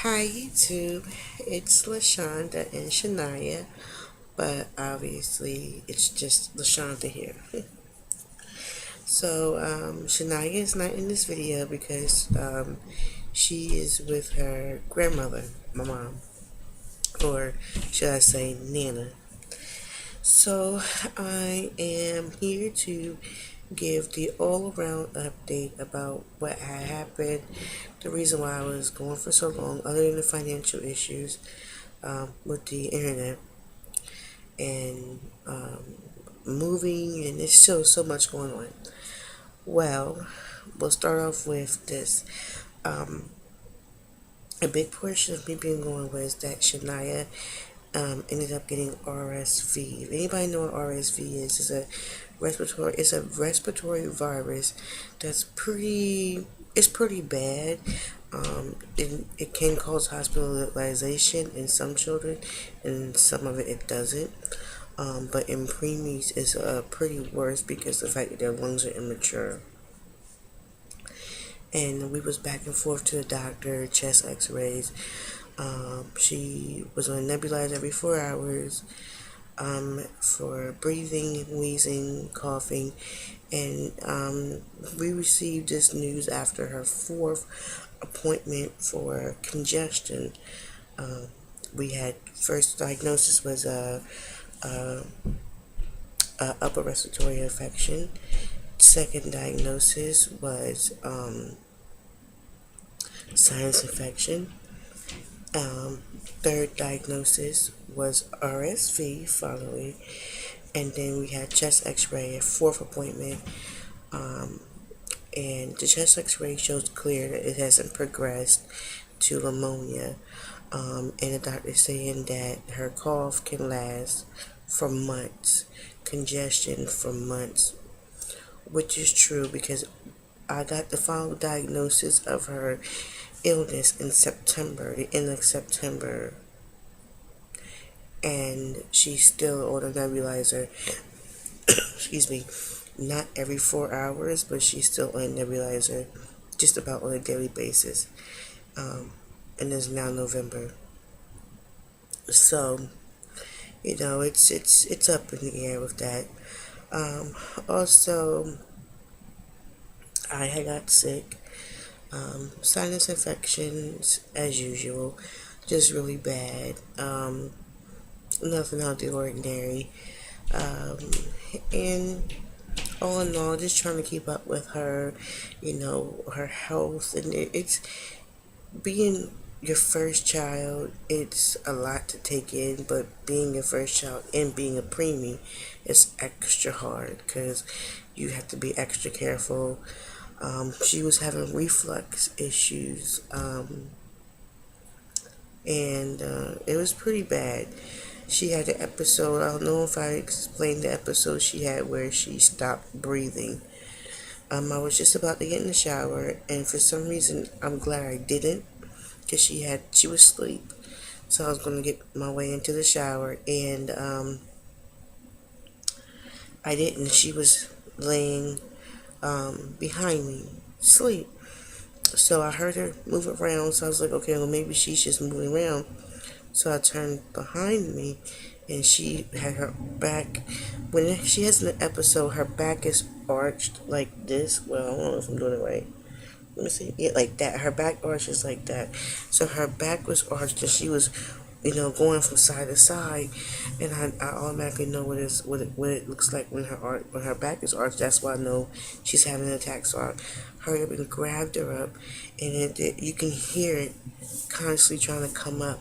Hi YouTube, it's LaShonda and Shania, but obviously it's just LaShonda here. Shania is not in this video because she is with her grandmother, my mom, or should I say Nana. So I am here to give the all-around update about what had happened, the reason why I was gone for so long, other than the financial issues with the internet and moving, and there's still so much going on. Well, we'll start off with this. Um, a big portion of me being gone was that Shania ended up getting RSV. If anybody know what RSV is, it's a respiratory virus that's pretty bad. It can cause hospitalization in some children, and some of it doesn't. But in preemies, it's pretty worse because of the fact that their lungs are immature. And we was back and forth to the doctor, chest X-rays. She was on a nebulizer every 4 hours for breathing, wheezing, coughing, and we received this news after her fourth appointment for congestion. We had first diagnosis was a upper respiratory infection. Second diagnosis was sinus infection. Third diagnosis was RSV following, and then we had chest X-ray at fourth appointment. And the chest X-ray shows clear that it hasn't progressed to pneumonia. And the doctor's saying that her cough can last for months, congestion for months, which is true because I got the final diagnosis of her illness in September, the end of September, and she's still on a nebulizer. Excuse me, not every 4 hours, but she's still on a nebulizer just about on a daily basis. And it's now November, so it's up in the air with that. Also, I had got sick. Sinus infections, as usual, just really bad. Nothing out of the ordinary. And all in all, just trying to keep up with her, her health. And it's being your first child, it's a lot to take in, but being your first child and being a preemie is extra hard because you have to be extra careful. She was having reflux issues, and it was pretty bad. She had an episode, I don't know if I explained the episode she had where she stopped breathing. I was just about to get in the shower, and for some reason, I'm glad I didn't, because she was asleep. So I was going to get my way into the shower, and I didn't. She was laying behind me, asleep. So I heard her move around, so I was like, okay, well, maybe she's just moving around. So I turned behind me, and she had her back. When she has an episode, her back is arched like this. Well, I don't know if I'm doing it right. Let me see. Yeah, like that. Her back arches like that. So her back was arched, and she was, going from side to side. And I automatically know what it looks like when her back is arched. That's why I know she's having an attack. So I hurried up and grabbed her up, and you can hear it constantly trying to come up.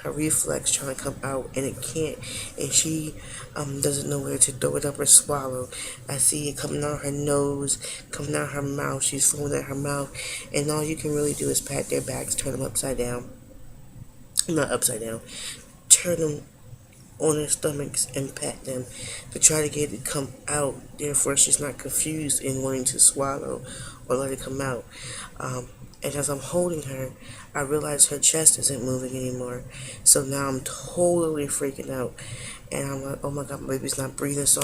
Her reflex trying to come out, and it can't, and she doesn't know where to throw it up or swallow. I see it coming out her nose, coming out her mouth. She's foaming at her mouth, and all you can really do is pat their backs, turn them upside down, not upside down, turn them on their stomachs and pat them to try to get it to come out. Therefore, she's not confused in wanting to swallow or let it come out. And as I'm holding her, I realize her chest isn't moving anymore. So now I'm totally freaking out. And I'm like, oh my God, my baby's not breathing. So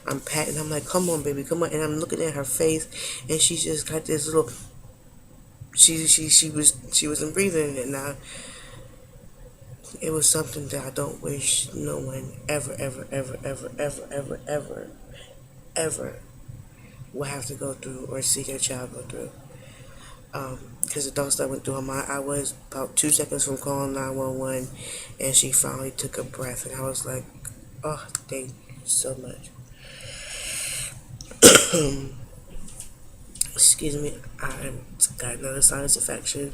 I'm patting. I'm like, come on, baby, come on. And I'm looking at her face, and she's just got this little. She wasn't breathing, and It was something that I don't wish no one ever, ever, ever, ever, ever, ever, ever, ever will have to go through or see their child go through. Because the thoughts that went through her mind, I was about 2 seconds from calling 911, and she finally took a breath, and I was like, oh, thank you so much. Excuse me, I got another sinus infection.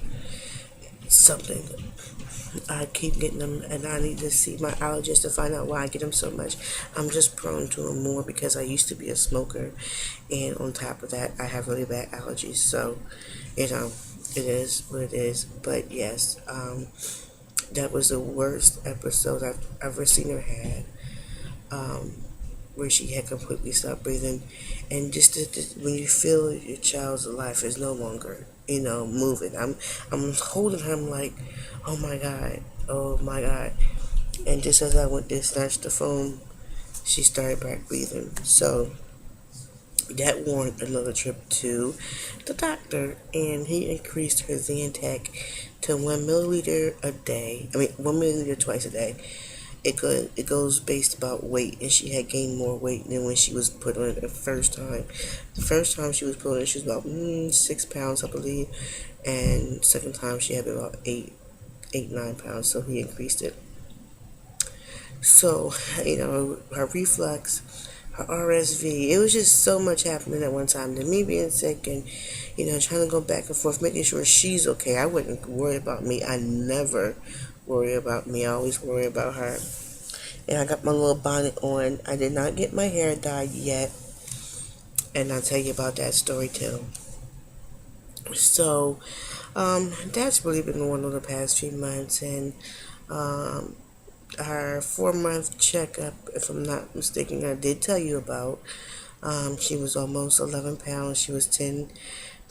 Something. I keep getting them, and I need to see my allergist to find out why I get them so much. I'm just prone to them more because I used to be a smoker, and on top of that, I have really bad allergies. So, it is what it is. But yes, that was the worst episode I've ever seen her had. Um, where she had completely stopped breathing, and just when you feel your child's life is no longer, moving. I'm holding her. I'm like, oh my god, and just as I went to snatch the phone, she started back breathing. So that warranted another trip to the doctor, and he increased her Zantac to 1 milliliter a day. I mean, 1 milliliter twice a day. It goes based about weight, and she had gained more weight than when she was put on it the first time. The first time she was put on it, she was about 6 pounds, I believe, and second time she had about 9 pounds. So he increased it. So her reflux, her RSV, it was just so much happening at one time. Then me being sick, and trying to go back and forth, making sure she's okay. I wouldn't worry about me. I never worry about me. I always worry about her. And I got my little bonnet on. I did not get my hair dyed yet, and I'll tell you about that story too. So, that's really been going on the past few months, and um, our 4 month checkup, if I'm not mistaken, I did tell you about. She was almost 11 pounds. She was 10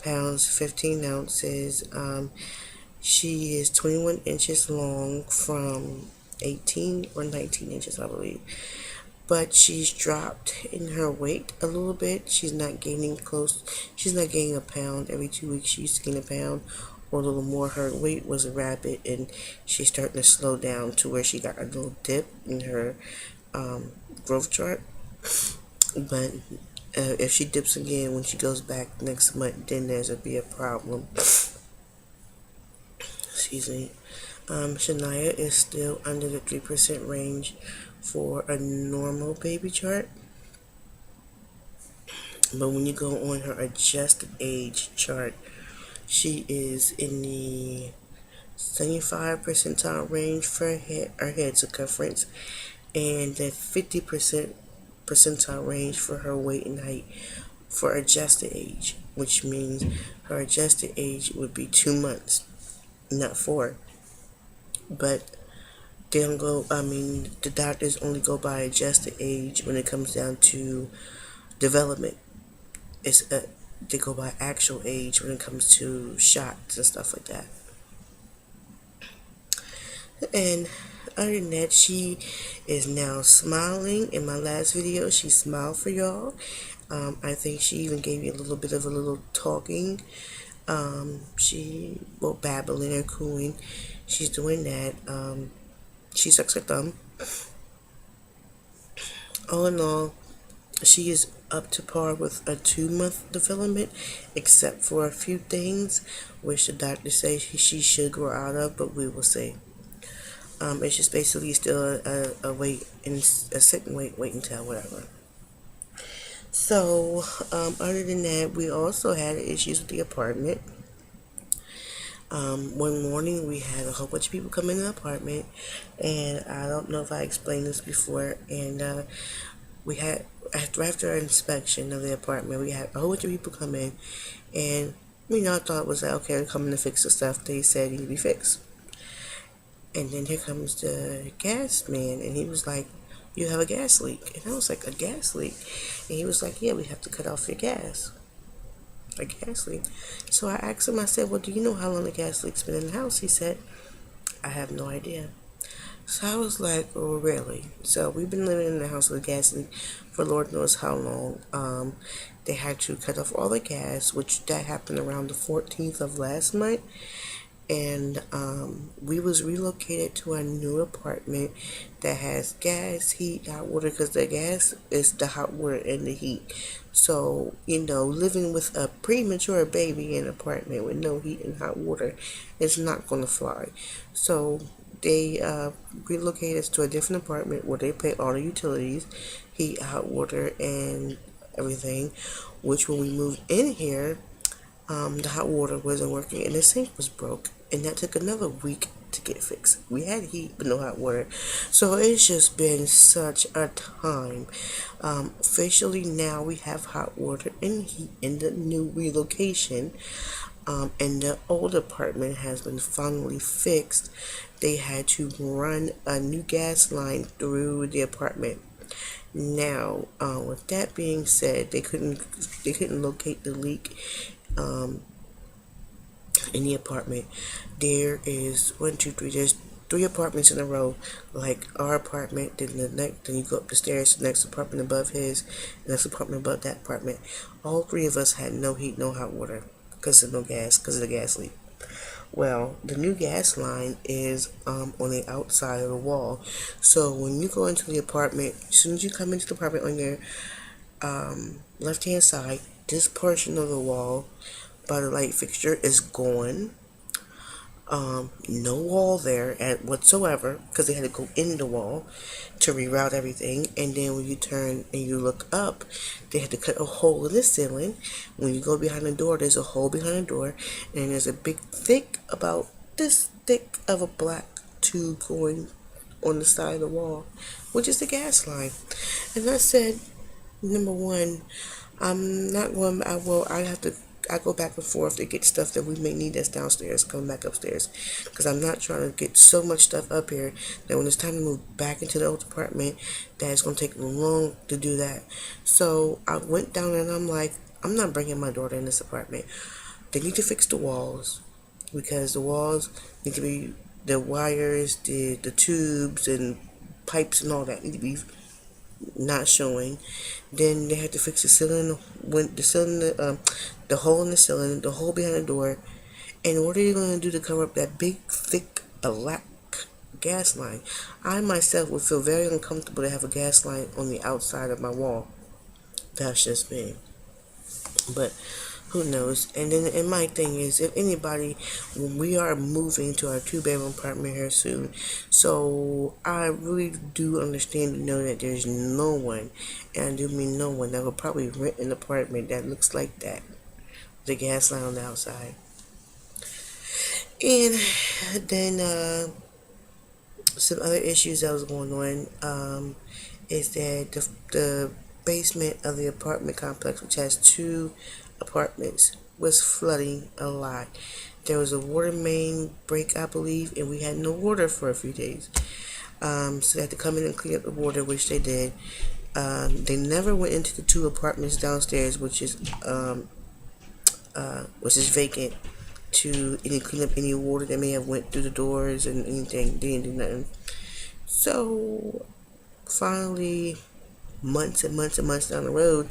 pounds, 15 ounces. She is 21 inches long from 18 or 19 inches, I believe. But she's dropped in her weight a little bit. She's not gaining close. She's not gaining a pound every 2 weeks. She used to gain a pound or a little more. Her weight was rapid, and she's starting to slow down to where she got a little dip in her growth chart. But if she dips again when she goes back next month, then there's be a problem. Excuse me. Shania is still under the 3% range for a normal baby chart. But when you go on her adjusted age chart, she is in the 75 percentile range for her head circumference, and the 50% percentile range for her weight and height for adjusted age, which means her adjusted age would be 2 months, not 4. But they don't go, the doctors only go by adjusted age when it comes down to development. They go by actual age when it comes to shots and stuff like that. And other than that, she is now smiling. In my last video, she smiled for y'all. I think she even gave you a little bit of a little talking. Babbling or cooing. She's doing that. She sucks her thumb. All in all, she is up to par with a 2 month development, except for a few things which the doctor says she should grow out of, but we will see. It's just basically still a wait and a sit and wait until whatever. So, other than that, we also had issues with the apartment. One morning we had a whole bunch of people come in the apartment, and I don't know if I explained this before, and we had, after our inspection of the apartment, we had a whole bunch of people come in, and I thought it was like, okay, they're coming to fix the stuff they said need to be fixed. And then here comes the gas man, and he was like, you have a gas leak. And I was like, a gas leak? And he was like, yeah, we have to cut off your gas. A gas leak. So I asked him, I said, well, do you know how long the gas leak's been in the house? He said, I have no idea. So I was like, oh, really? So we've been living in the house with gas for Lord knows how long. They had to cut off all the gas, which that happened around the 14th of last month. and we was relocated to a new apartment that has gas, heat, hot water, because the gas is the hot water and the heat. So, living with a premature baby in an apartment with no heat and hot water is not going to fly. So they relocated us to a different apartment where they pay all the utilities, heat, hot water, and everything. Which when we moved in here, the hot water wasn't working and the sink was broke, and that took another week to get fixed. We had heat but no hot water, so it's just been such a time. Officially now we have hot water and heat in the new relocation, and the old apartment has been finally fixed. They had to run a new gas line through the apartment. Now, with that being said, they couldn't locate the leak um, in the apartment. There is one, two, three. There's three apartments in a row, like our apartment. Then the next, then you go up the stairs. The next apartment above his, the next apartment above that apartment. All three of us had no heat, no hot water, because of no gas, because of the gas leak. Well, the new gas line is on the outside of the wall. So when you go into the apartment, as soon as you come into the apartment on your left hand side, this portion of the wall by the light fixture is gone. No wall there at whatsoever, because they had to go in the wall to reroute everything. And then when you turn and you look up, they had to cut a hole in the ceiling. When you go behind the door, there's a hole behind the door, and there's a big thick, about this thick of a black tube going on the side of the wall, which is the gas line. And I said, number one, I'm not going. I go back and forth to get stuff that we may need that's downstairs, coming back upstairs, because I'm not trying to get so much stuff up here that when it's time to move back into the old apartment, that it's going to take long to do that. So I went down and I'm like, I'm not bringing my daughter in this apartment. They need to fix the walls, because the walls need to be, the wires, the tubes and pipes and all that need to be not showing. Then they had to fix the ceiling, when the ceiling, the hole in the ceiling, the hole behind the door. And what are you going to do to cover up that big, thick, black gas line? I myself would feel very uncomfortable to have a gas line on the outside of my wall. That's just me. But who knows? And my thing is, if anybody, we are moving to our 2-bedroom apartment here soon, so I really do understand and know that there's no one, and I do mean no one, that will probably rent an apartment that looks like that, the gas line on the outside. And then some other issues that was going on is that the basement of the apartment complex, which has 2 apartments, was flooding a lot. There was a water main break, I believe, and we had no water for a few days. So they had to come in and clean up the water, which they did. They never went into the 2 apartments downstairs, which is vacant, to clean up any water that may have went through the doors and anything. They didn't do nothing. So finally, months and months and months down the road,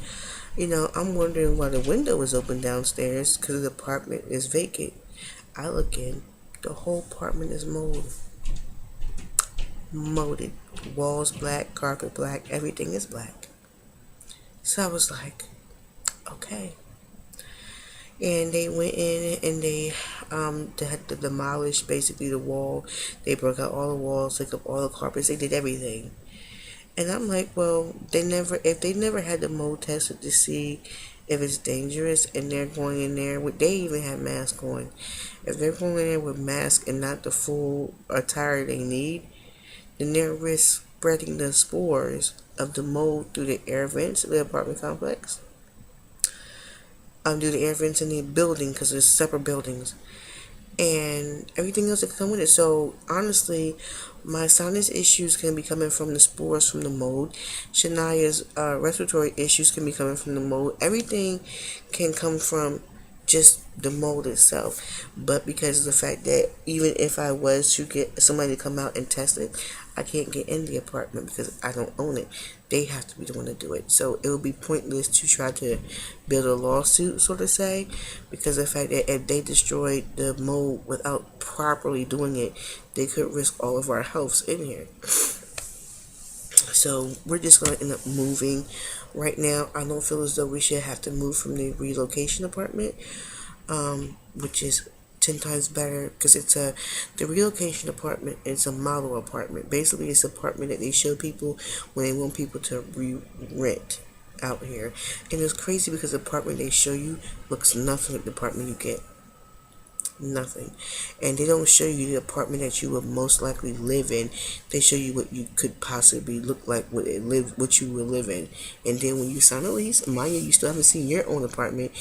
I'm wondering why the window was open downstairs, because the apartment is vacant. I look in, the whole apartment is molded. Walls black, carpet black, everything is black. So I was like, okay. And they went in and they had to demolish basically the wall. They broke out all the walls, took up all the carpets, they did everything. And I'm like, well, if they never had the mold tested to see if it's dangerous, and they're going in there they even have masks on. If they're going in there with masks and not the full attire they need, then they're risk spreading the spores of the mold through the air vents of the apartment complex. Do the air vents in the building, because there's separate buildings, and everything else that come with it. So honestly, my sinus issues can be coming from the spores from the mold. Shania's respiratory issues can be coming from the mold. Everything can come from just the mold itself, but because of the fact that even if I was to get somebody to come out and test it, I can't get in the apartment because I don't own it. They have to be the one to do it. So it would be pointless to try to build a lawsuit, so to say, because of the fact that if they destroyed the mold without properly doing it, they could risk all of our healths in here. So we're just going to end up moving. Right now, I don't feel as though we should have to move from the relocation apartment, which is 10 times better because the relocation apartment is a model apartment. Basically, it's an apartment that they show people when they want people to rent out here. And it's crazy because the apartment they show you looks nothing like the apartment you get. Nothing. And they don't show you the apartment that you would most likely live in. They show you what you could possibly look like, what you would live in. And then when you sign a lease, mind you still haven't seen your own apartment.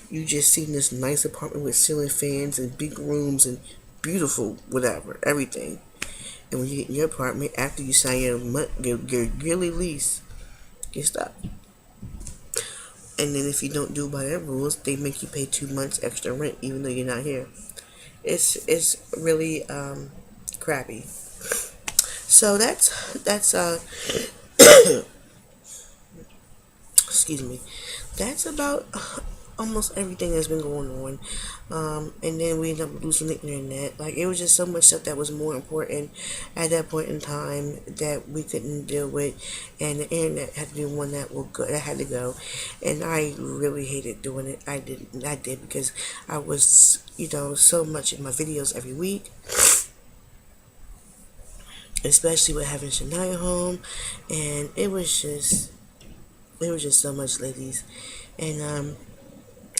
You just seen this nice apartment with ceiling fans and big rooms and beautiful whatever, everything. And when you get in your apartment after you sign your yearly lease, you stop. And then if you don't do by their rules, they make you pay 2 months extra rent even though you're not here. It's really crappy. So that's excuse me. That's about almost everything that's been going on. And then we ended up losing the internet. Like, it was just so much stuff that was more important at that point in time that we couldn't deal with, and the internet had to be one that had to go. And I really hated doing it. I did because I was, so much in my videos every week, especially with having Shania home, and it was just so much, ladies. And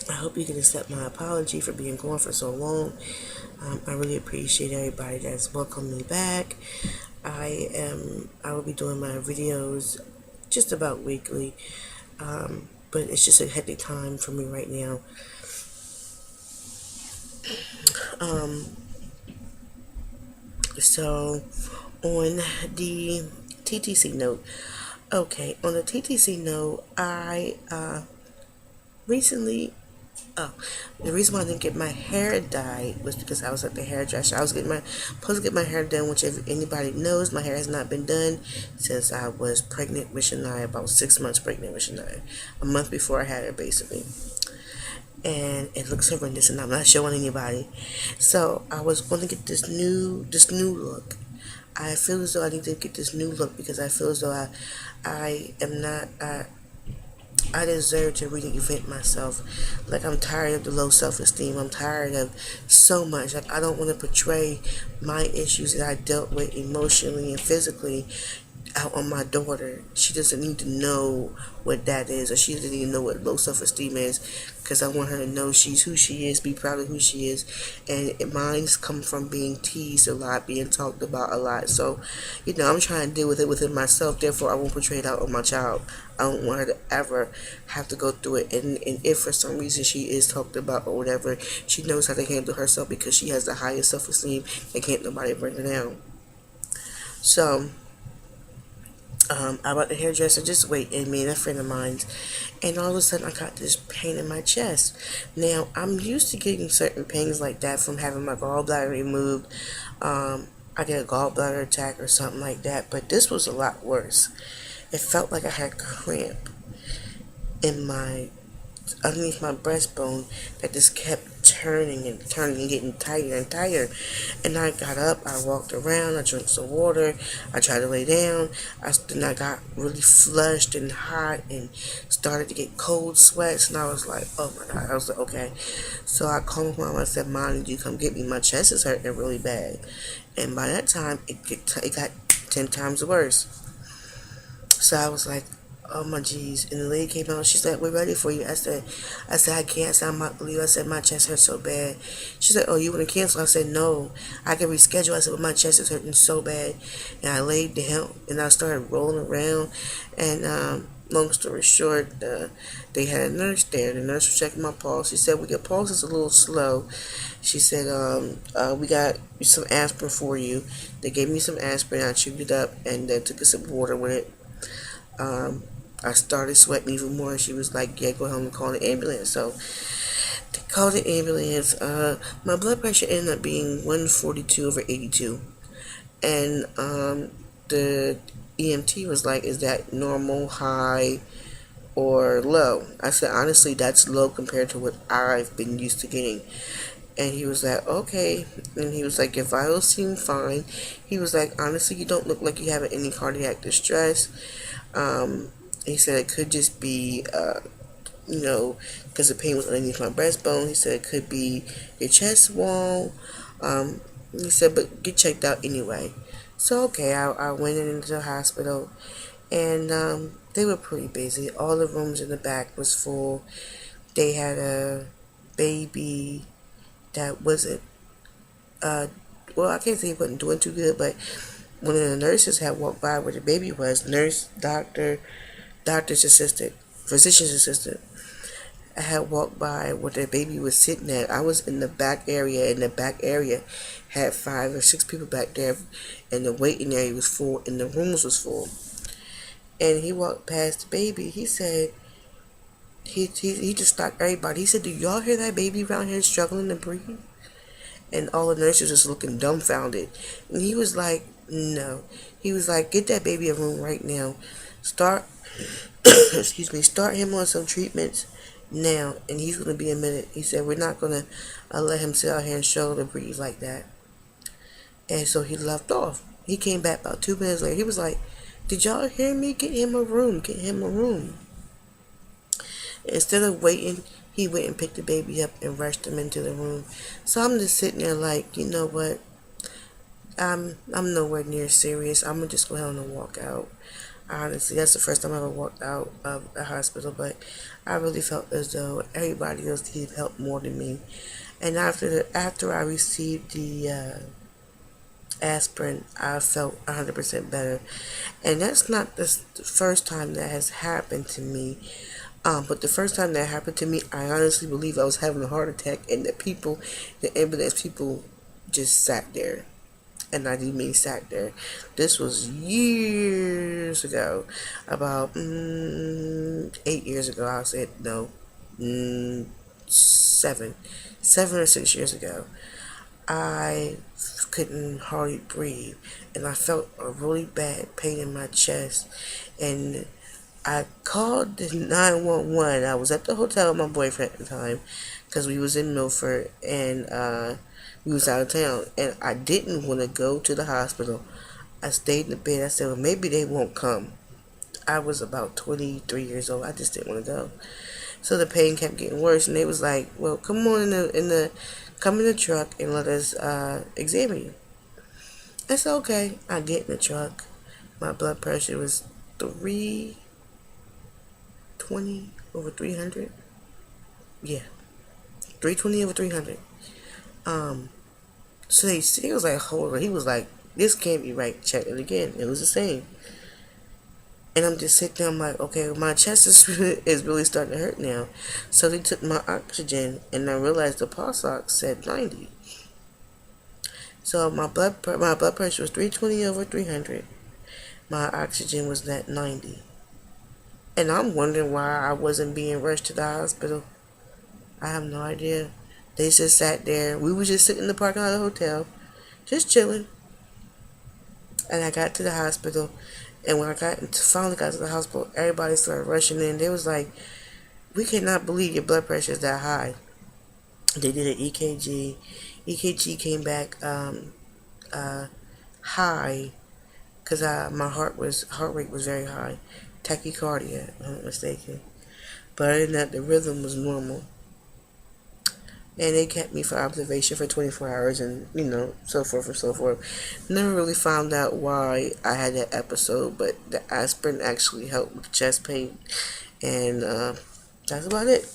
I hope you can accept my apology for being gone for so long. I really appreciate everybody that's welcomed me back. I will be doing my videos just about weekly, but it's just a hectic time for me right now. So on the TTC note, I recently. Oh, the reason why I didn't get my hair dyed was because I was at the hairdresser. I was supposed to get my hair done, which if anybody knows, my hair has not been done since I was pregnant with Shania, about 6 months pregnant with Shania. A month before I had her, basically. And it looks horrendous, and I'm not showing anybody. So I was going to get this new look. I feel as though I need to get this new look because I feel as though I am not. I deserve to reinvent myself. Like, I'm tired of the low self-esteem. I'm tired of so much. Like, I don't want to portray my issues that I dealt with emotionally and physically out on my daughter. She doesn't need to know what that is, or she doesn't even know what low self-esteem is, because I want her to know she's who she is, be proud of who she is. And mine's come from being teased a lot, being talked about a lot. So, I'm trying to deal with it within myself. Therefore, I won't portray it out on my child. I don't want her to ever have to go through it. And if for some reason she is talked about or whatever, she knows how to handle herself because she has the highest self-esteem and can't nobody bring her down. So, I bought the hairdresser just wait and me and a friend of mine, and all of a sudden I got this pain in my chest. Now, I'm used to getting certain pains like that from having my gallbladder removed. I get a gallbladder attack or something like that, but this was a lot worse. It felt like I had cramp in my underneath my breastbone that just kept turning and getting tighter and tighter. And I got up, I walked around, I drank some water, I tried to lay down. Then I got really flushed and hot and started to get cold sweats, and I was like, oh my God. I was like, okay. So I called my mom. I said, Mom, did you come get me? My chest is hurting really bad. And by that time, it got 10 times worse. So I was like, oh my jeez. And the lady came out, she's like, we're ready for you. I said, I can't. I said, I'm about to leave. I said, my chest hurts so bad. She said, oh, you want to cancel? I said, no, I can reschedule. I said, but my chest is hurting so bad. And I laid down and I started rolling around. And long story short, they had a nurse there. The nurse was checking my pulse. She said, well, your pulse is a little slow. She said, we got some aspirin for you. They gave me some aspirin. I chewed it up and then took a sip of water with it. I started sweating even more. She was like, yeah, go home and call the ambulance. So Called the ambulance. My blood pressure ended up being 142/82, and the EMT was like, "Is that normal, high, or low?" I said, "Honestly, that's low compared to what I've been used to getting." And he was like, "Okay." And he was like, "Your vitals seem fine." He was like, "Honestly, you don't look like you have any cardiac distress." He said it could just be, because the pain was underneath my breastbone. He said it could be your chest wall. He said, but get checked out anyway. So, okay, I went into the hospital, and they were pretty busy. All the rooms in the back was full. They had a baby that wasn't, well, I can't say he wasn't doing too good, but one of the nurses had walked by where the baby was. Nurse, doctor, doctor's assistant, physician's assistant. I had walked by where the baby was sitting at. I was in the back area, and the back area had 5 or 6 people back there, and the waiting area was full, and the rooms was full. And he walked past the baby. He said, he just stopped everybody. He said, "Do y'all hear that baby around here struggling to breathe?" And all the nurses was looking dumbfounded. And he was like, "No." He was like, "Get that baby a room right now. Start, excuse me, start him on some treatments now, and he's going to be a minute." He said, "We're not going to let him sit out here and struggle to breathe like that." And so he left off. He came back about 2 minutes later. He was like, "Did y'all hear me? Get him a room. Get him a room." Instead of waiting, he went and picked the baby up and rushed him into the room. So I'm just sitting there like, you know what? I'm nowhere near serious. I'm gonna just go ahead and walk out. Honestly, that's the first time I ever walked out of the hospital, but I really felt as though everybody else needed help more than me. And after I received the aspirin, I felt 100% better. And that's not the first time that has happened to me. But the first time that happened to me, I honestly believe I was having a heart attack, and the ambulance people, just sat there. And I do mean sat there. This was years ago, about 8 years ago. I'll say it, no, 7 or 6 years ago. I couldn't hardly breathe, and I felt a really bad pain in my chest, and I called the 911. I was at the hotel with my boyfriend at the time, because we was in Milford, and we was out of town, and I didn't want to go to the hospital. I stayed in the bed. I said, well, maybe they won't come. I was about 23 years old. I just didn't want to go. So the pain kept getting worse, and they was like, well, come on come in the truck and let us examine you. I said, okay. I get in the truck. My blood pressure was 320/300. Yeah, 320/300. So he was like, hold on. He was like, this can't be right. Check it again. It was the same. And I'm just sitting there. I'm like, okay, my chest is really starting to hurt now. So they took my oxygen, and I realized the pulse ox said 90. So my blood pressure was 320/300. My oxygen was at 90. And I'm wondering why I wasn't being rushed to the hospital. I have no idea. They just sat there. We were just sitting in the parking lot of the hotel, just chilling. And I got to the hospital. And when finally got to the hospital, everybody started rushing in. They was like, we cannot believe your blood pressure is that high. They did an EKG. EKG came back high, because my heart rate was very high. Tachycardia, if I'm not mistaken. But other than that, the rhythm was normal. And they kept me for observation for 24 hours, and so forth and so forth. Never really found out why I had that episode, but the aspirin actually helped with chest pain, and that's about it.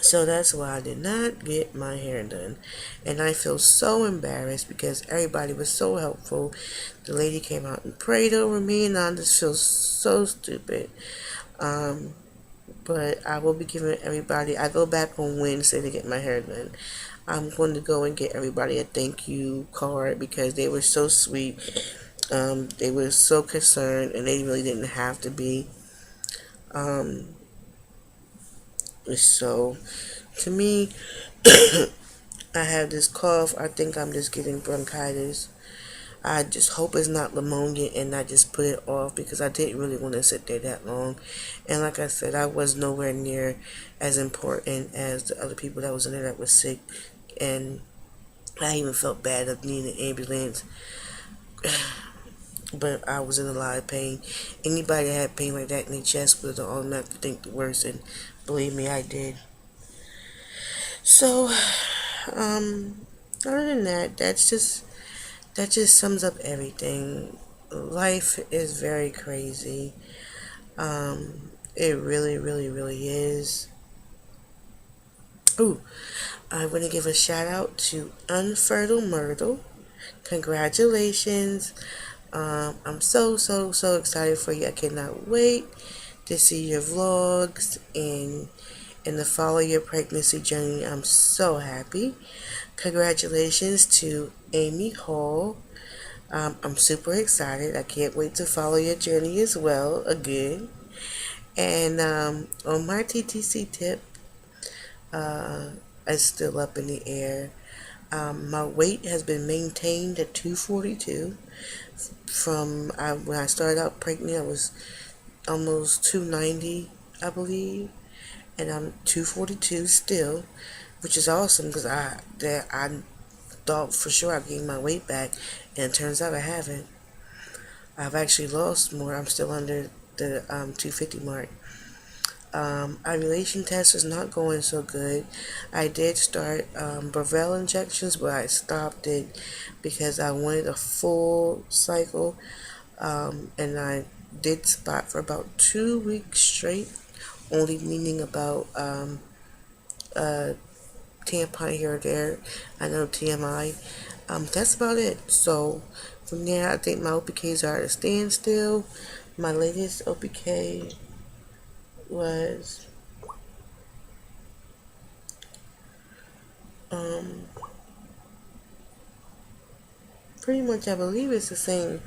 So that's why I did not get my hair done. And I feel so embarrassed because everybody was so helpful. The lady came out and prayed over me, and I just feel so stupid. But I will be giving everybody, I go back on Wednesday to get my hair done. I'm going to go and get everybody a thank you card because they were so sweet. They were so concerned, and they really didn't have to be. So, to me, I have this cough. I think I'm just getting bronchitis. I just hope it's not pneumonia and I just put it off because I didn't really want to sit there that long. And like I said, I was nowhere near as important as the other people that was in there that was sick. And I even felt bad of needing an ambulance. But I was in a lot of pain. Anybody that had pain like that in their chest would automatically think the worst. And believe me, I did. So, um, other than that, that just sums up everything. Life is very crazy. It really, really, really is. Ooh, I want to give a shout out to Unfertile Myrtle. Congratulations. I'm so, so, so excited for you. I cannot wait to see your vlogs and to follow your pregnancy journey. I'm so happy. Congratulations to Amy Hall. I'm super excited. I can't wait to follow your journey as well again. And on my TTC tip, uh, it's still up in the air. My weight has been maintained at 242. When I started out pregnant, I was almost 290, I believe, and I'm 242 still, which is awesome because I thought for sure I gained my weight back, and it turns out I haven't. I've actually lost more. I'm still under the 250 mark. Ovulation test is not going so good. I did start Breville injections, but I stopped it because I wanted a full cycle, and I did spot for about 2 weeks straight, only meaning about a tampon here or there. I know TMI. That's about it. So from there, I think my OPKs are at a standstill. My latest OPK was um, pretty much, I believe it's the same.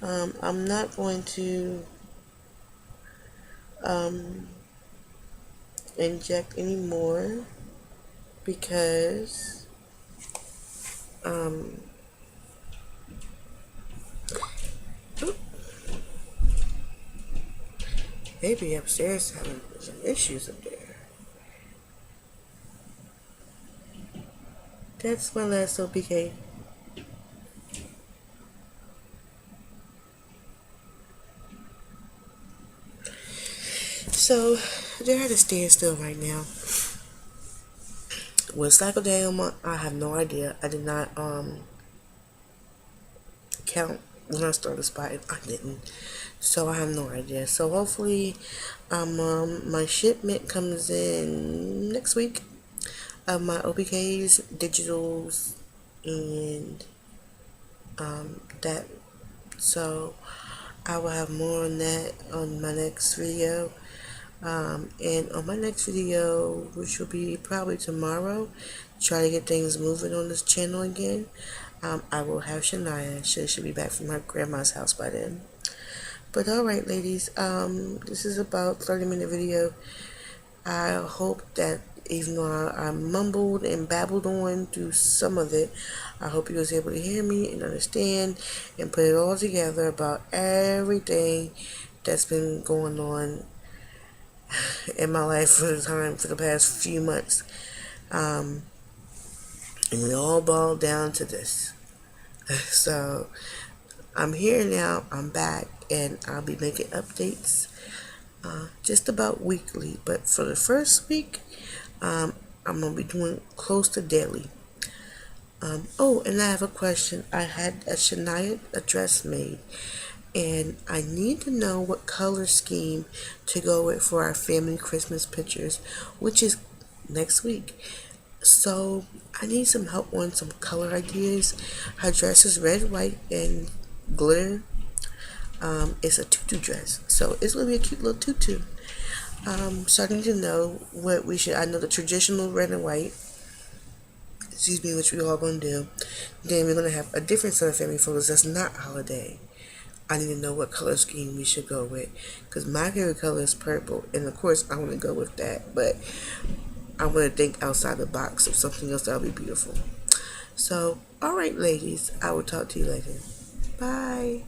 I'm not going to um, inject anymore because um, maybe upstairs having some issues up there. That's my last OPK. So they're at a standstill right now. What cycle day I'm on, I have no idea. I did not count when I started spotting. I didn't, so I have no idea. So hopefully, my shipment comes in next week of my OPKs, digitals, and that. So I will have more on that on my next video. And on my next video, which will be probably tomorrow, try to get things moving on this channel again. I will have Shania. She should be back from her grandma's house by then. But alright, ladies, this is about 30-minute video. I hope that even though I mumbled and babbled on through some of it, I hope you was able to hear me and understand and put it all together about everything that's been going on in my life for the past few months. And it all boiled down to this. So I'm here now, I'm back, and I'll be making updates just about weekly. But for the first week, I'm going to be doing close to daily. Oh, and I have a question. I had a Shania dress made, and I need to know what color scheme to go with for our family Christmas pictures, which is next week. So I need some help on some color ideas. Her dress is red, white, and glitter. It's a tutu dress, so it's gonna be a cute little tutu. So I need to know what we should. I know the traditional red and white. Excuse me, which we all gonna do. Then we're gonna have a different set of family photos that's not holiday. I need to know what color scheme we should go with. Because my favorite color is purple. And of course, I want to go with that. But I want to think outside the box of something else that will be beautiful. So, alright, ladies. I will talk to you later. Bye.